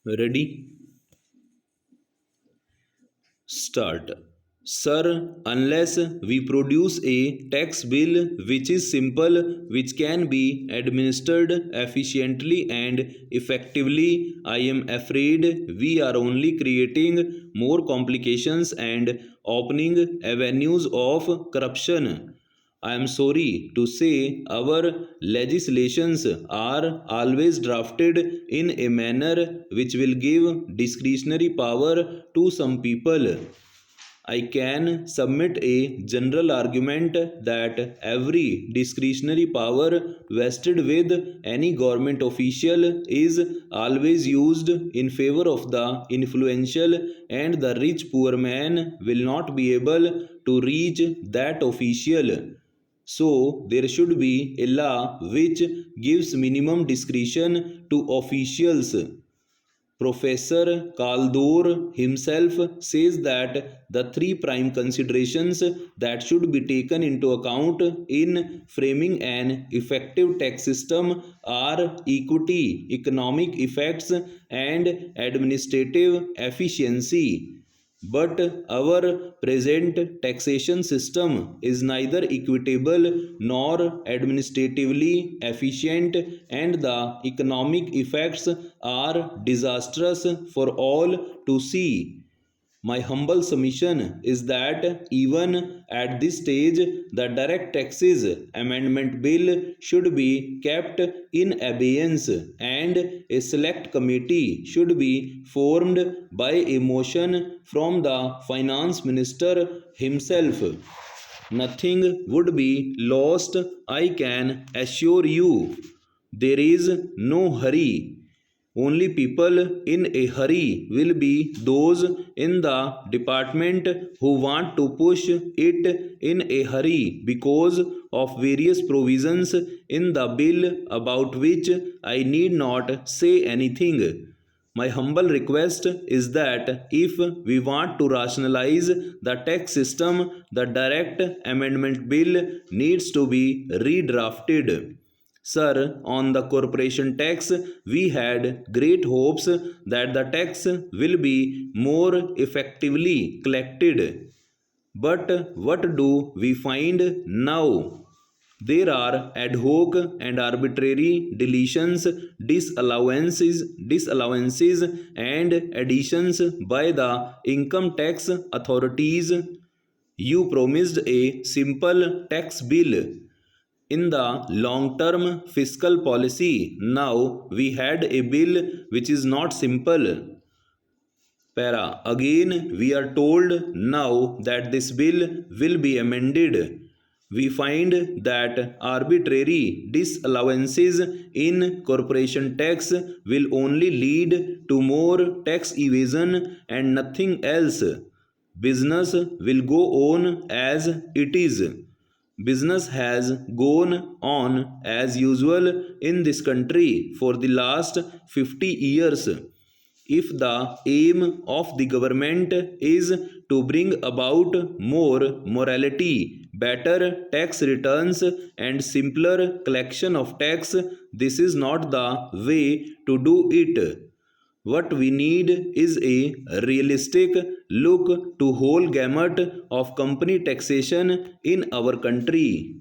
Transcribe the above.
Ready? Start. Sir, unless we produce a tax bill which is simple, which can be administered efficiently and effectively, I am afraid we are only creating more complications and opening avenues of corruption. I am sorry to say our legislations are always drafted in a manner which will give discretionary power to some people. I can submit a general argument that every discretionary power vested with any government official is always used in favor of the influential, and the rich poor man will not be able to reach that official. So, there should be a law which gives minimum discretion to officials. Professor Kaldor himself says that the three prime considerations that should be taken into account in framing an effective tax system are equity, economic effects, and administrative efficiency. But our present taxation system is neither equitable nor administratively efficient, and the economic effects are disastrous for all to see. My humble submission is that even at this stage, the Direct Taxes Amendment Bill should be kept in abeyance, and a select committee should be formed by a motion from the Finance Minister himself. Nothing would be lost, I can assure you. There is no hurry. Only people in a hurry will be those in the department who want to push it in a hurry because of various provisions in the bill about which I need not say anything. My humble request is that if we want to rationalize the tax system, the Direct Amendment Bill needs to be redrafted. Sir, on the corporation tax, we had great hopes that the tax will be more effectively collected. But what do we find now? There are ad hoc and arbitrary deletions, disallowances, and additions by the income tax authorities. You promised a simple tax bill in the long term fiscal policy. Now we had a bill which is not simple. Para. Again, we are told now that this bill will be amended. We find that arbitrary disallowances in corporation tax will only lead to more tax evasion and nothing else. Business will go on as it is. Business has gone on as usual in this country for the last 50 years. If the aim of the government is to bring about more morality, better tax returns, and simpler collection of tax, this is not the way to do it. What we need is a realistic look to whole gamut of company taxation in our country.